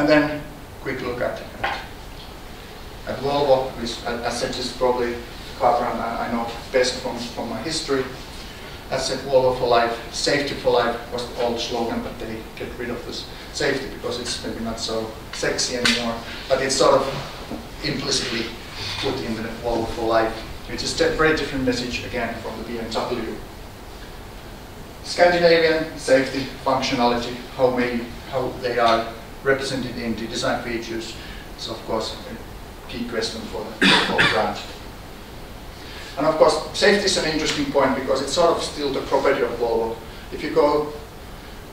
And then quick look at Volvo, which as said is probably a car brand I know best from my history. As said, Volvo for life, safety for life was the old slogan, but they get rid of this safety because it's maybe not so sexy anymore. But it's sort of implicitly put in the Volvo for life, which is a very different message again from the BMW. Scandinavian safety, functionality, how they are represented in the design features is of course a key question for the brand. And of course, safety is an interesting point because it's sort of still the property of Volvo. If you go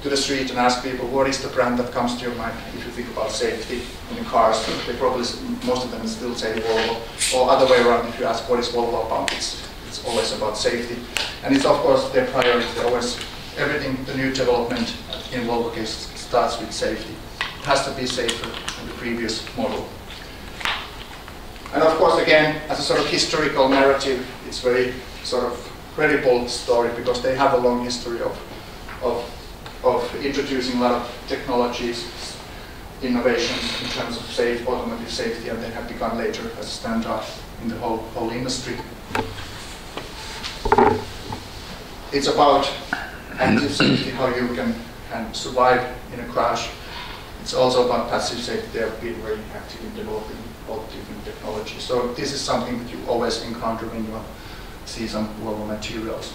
to the street and ask people what is the brand that comes to your mind if you think about safety in cars, they probably, most of them still say Volvo. Or other way around, if you ask what is Volvo about, it's always about safety. And it's of course their priority. Always, everything, the new development in Volvo case starts with safety. It has to be safer than the previous model. And of course, again, as a sort of historical narrative, it's very sort of credible story because they have a long history of introducing a lot of technologies, innovations in terms of automotive safety, and they have become later as a standard in the whole industry. It's about active safety, how you can survive in a crash. It's also about passive safety. They have been very active in developing all different technologies. So this is something that you always encounter when you see some Volvo materials.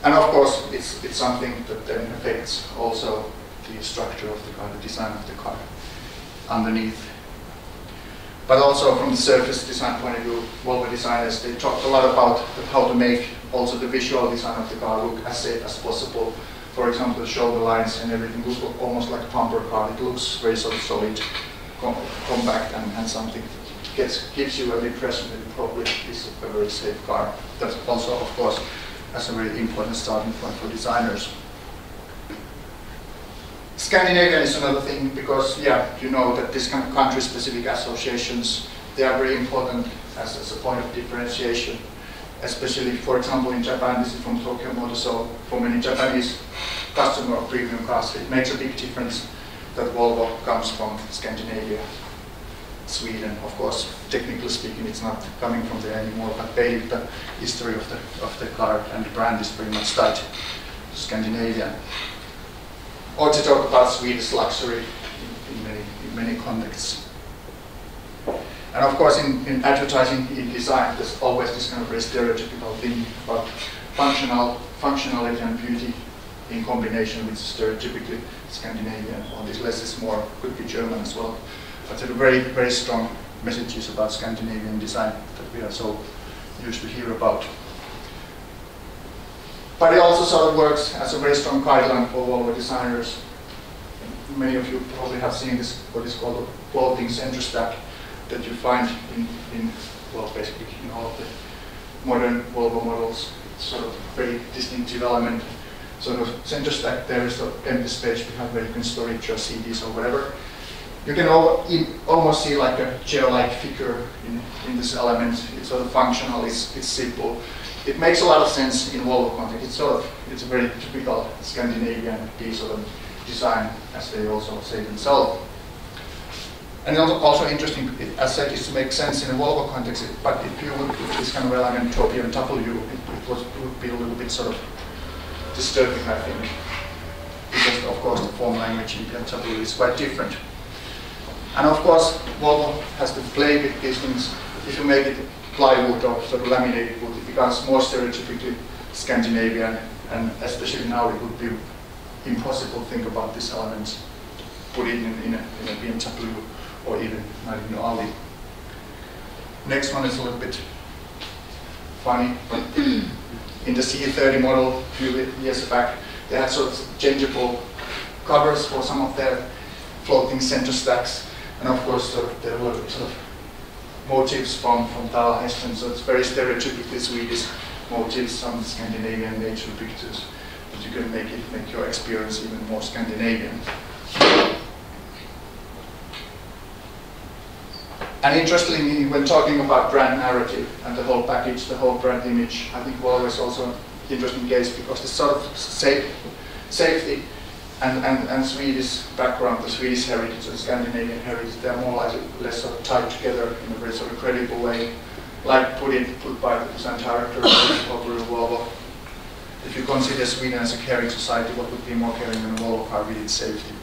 And of course, it's something that then affects also the structure of the car, the design of the car underneath. But also from the surface design point of view, Volvo designers, they talked a lot about how to make also the visual design of the car look as safe as possible. For example, the shoulder lines and everything look almost like a bumper car. It looks very sort of solid, compact, and something gives you an impression that it probably is a very safe car. That's also, of course, as a very important starting point for designers. Scandinavian is another thing because, yeah, you know that this kind of country-specific associations, they are very important as a point of differentiation. Especially, for example, in Japan, this is from Tokyo Motor, so for many Japanese customers of premium cars, it makes a big difference that Volvo comes from Scandinavia. Sweden, of course, technically speaking, it's not coming from there anymore, but the history of the car and the brand is very much tied to Scandinavia. Or to talk about Swedish luxury in many contexts. And of course, in advertising, in design, there's always this kind of very stereotypical thing about functionality and beauty in combination, which is stereotypically Scandinavian, or this less is more, could be German as well. But there are very, very strong messages about Scandinavian design that we are so used to hear about. But it also sort of works as a very strong guideline for Volvo designers. Many of you probably have seen this, what is called a floating center stack that you find in well, basically in all of the modern Volvo models. It's sort of a very distinctive element. Sort of center stack, there is an empty space behind where you can store your CDs or whatever. You can almost see like a chair-like figure in this element. It's sort of functional, it's simple. It makes a lot of sense in Volvo context. It's a very typical Scandinavian piece of design, as they also say themselves. And also interesting, as said, is to make sense in a Volvo context, but if you would put this kind of element to a BMW, it would be a little bit sort of disturbing, I think. Because of course the form language in BMW is quite different. And of course, Volvo has to play with these things. If you make it plywood or sort of laminated wood, it becomes more stereotypically Scandinavian, and especially now it would be impossible to think about these elements, put it in a BMW or even not in Audi. Next one is a little bit funny, but in the C30 model a few years back, they had sort of changeable covers for some of their floating center stacks, and of course there were sort of motifs from Dalahästen, so it's very stereotypically Swedish motifs, some Scandinavian nature pictures, but you can make your experience even more Scandinavian. And interestingly, when talking about brand narrative and the whole package, the whole brand image, I think Volvo is also an interesting case because the sort of safety and Swedish background, the Swedish heritage and Scandinavian heritage, they're more or less sort of tied together in a very sort of credible way, like put by the design director of Volvo. If you consider Sweden as a caring society, what would be more caring than a Volvo car with its safety?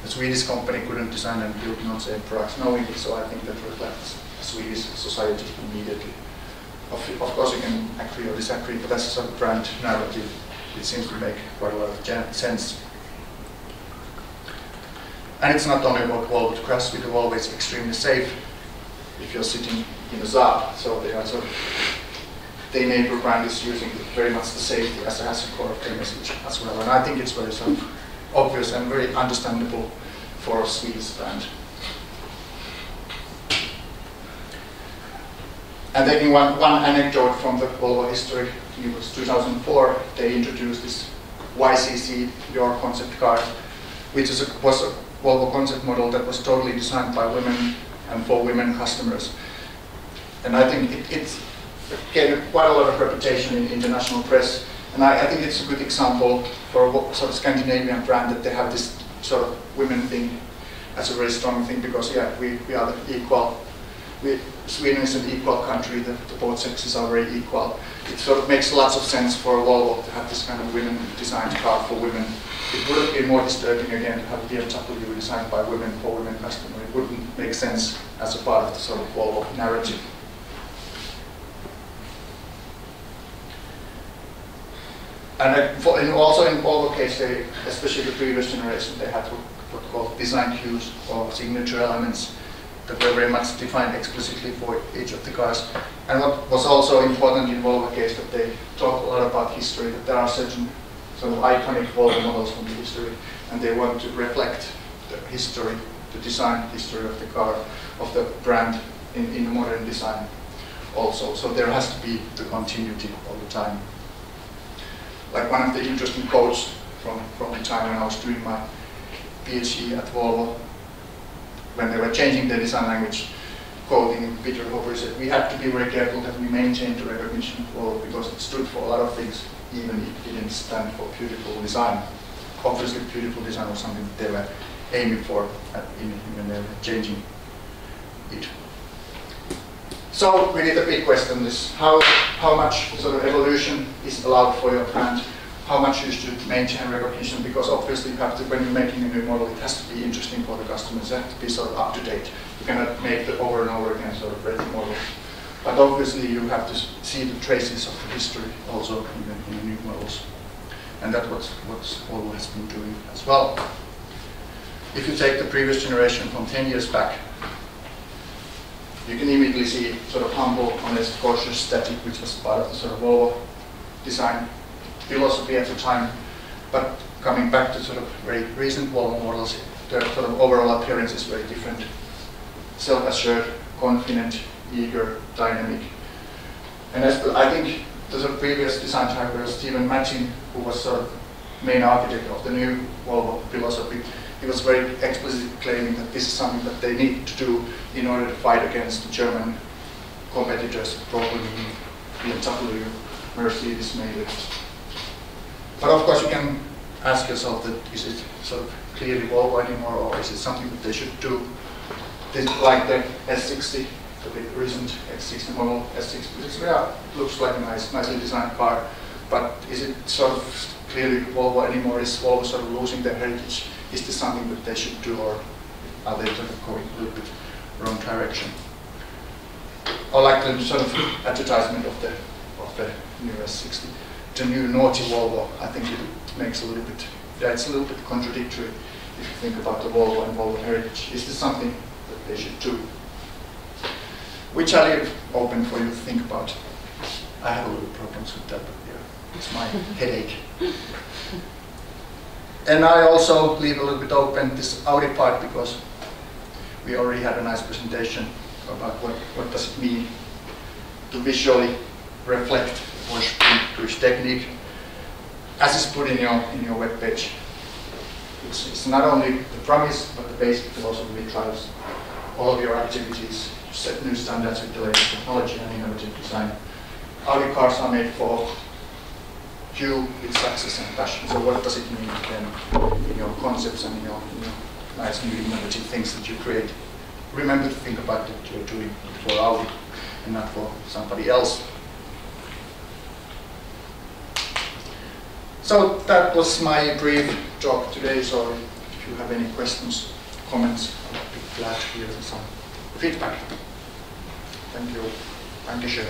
A Swedish company couldn't design and build non-safe products knowingly, so I think that reflects Swedish society immediately. Of course, you can agree or disagree, but that's a sort of brand narrative. It seems to make quite a lot of sense. And it's not only about Volvo. To crash with the Volvo is extremely safe if you're sitting in a Saab. So they are sort of, their neighbor brand is using very much the safety as a core of their message as well. And I think it's very sort of obvious and very understandable for a Swedish brand. And taking one anecdote from the Volvo history, it was 2004, they introduced this YCC, Your Concept Car, which was a Volvo concept model that was totally designed by women and for women customers. And I think it gained quite a lot of reputation in international press. And I think it's a good example for a sort of Scandinavian brand that they have this sort of women thing as a very strong thing, because yeah, we are the equal. Sweden is an equal country, the both sexes are very equal. It sort of makes lots of sense for Volvo to have this kind of women-designed car for women. It would have been more disturbing again to have BMW designed by women for women customers. It wouldn't make sense as a part of the sort of Volvo narrative. And also in Volvo case, especially the previous generation, they had what called design cues or signature elements that were very much defined explicitly for each of the cars. And what was also important in Volvo case, that they talk a lot about history, that there are certain sort of iconic Volvo models from the history, and they want to reflect the history, the design history of the car, of the brand in the modern design also. So there has to be the continuity all the time. Like one of the interesting quotes from the time when I was doing my PhD at Volvo, when they were changing their design language, quoting Peter Hopper, said, "We have to be very careful that we maintain the recognition of Volvo because it stood for a lot of things, even if it didn't stand for beautiful design." Obviously, beautiful design was something that they were aiming for when they were changing it. So really the big question is how much sort of evolution is allowed for your brand, how much you should maintain recognition, because obviously you have to, when you're making a new model, it has to be interesting for the customers, it has to be sort of up to date. You cannot make the over and over again sort of retro model. But obviously you have to see the traces of the history also in the new models. And that's what Volvo has been doing as well. If you take the previous generation from 10 years back, you can immediately see sort of humble, honest, cautious, static, which was part of the sort of Volvo design philosophy at the time. But coming back to sort of very recent Volvo models, their sort of overall appearance is very different. Self-assured, confident, eager, dynamic. And I think the sort of previous design director, Tomi Matti3A, who was sort of main architect of the new Volvo philosophy, he was very explicitly claiming that this is something that they need to do in order to fight against the German competitors, probably BMW, Mercedes maybe. But of course you can ask yourself that is it sort of clearly Volvo anymore, or is it something that they should do? Like the S60, the recent X60 model, S60, yeah, it looks like a nicely designed car, but is it sort of clearly Volvo anymore? Is Volvo sort of losing their heritage? Is this something that they should do, or are they sort of going a little bit wrong direction? Or like the sort of advertisement of the new S60, the new naughty Volvo. I think it makes a little bit, yeah, it's a little bit contradictory if you think about the Volvo and Volvo heritage. Is this something that they should do? Which I leave open for you to think about. I have a little problems with that, but yeah, it's my headache. And I also leave a little bit open this Audi part, because we already had a nice presentation about what does it mean to visually reflect push technique, as is put in your web page. It's not only the promise, but the basic philosophy drives all of your activities. You set new standards with the latest technology and innovative design. Audi cars are made for you with success and passion. So what does it mean then in your concepts and in your nice new innovative things that you create? Remember to think about that you're doing it for Audi and not for somebody else. So that was my brief talk today. So if you have any questions, comments, I'll be glad to hear some feedback. Thank you. Dankeschön.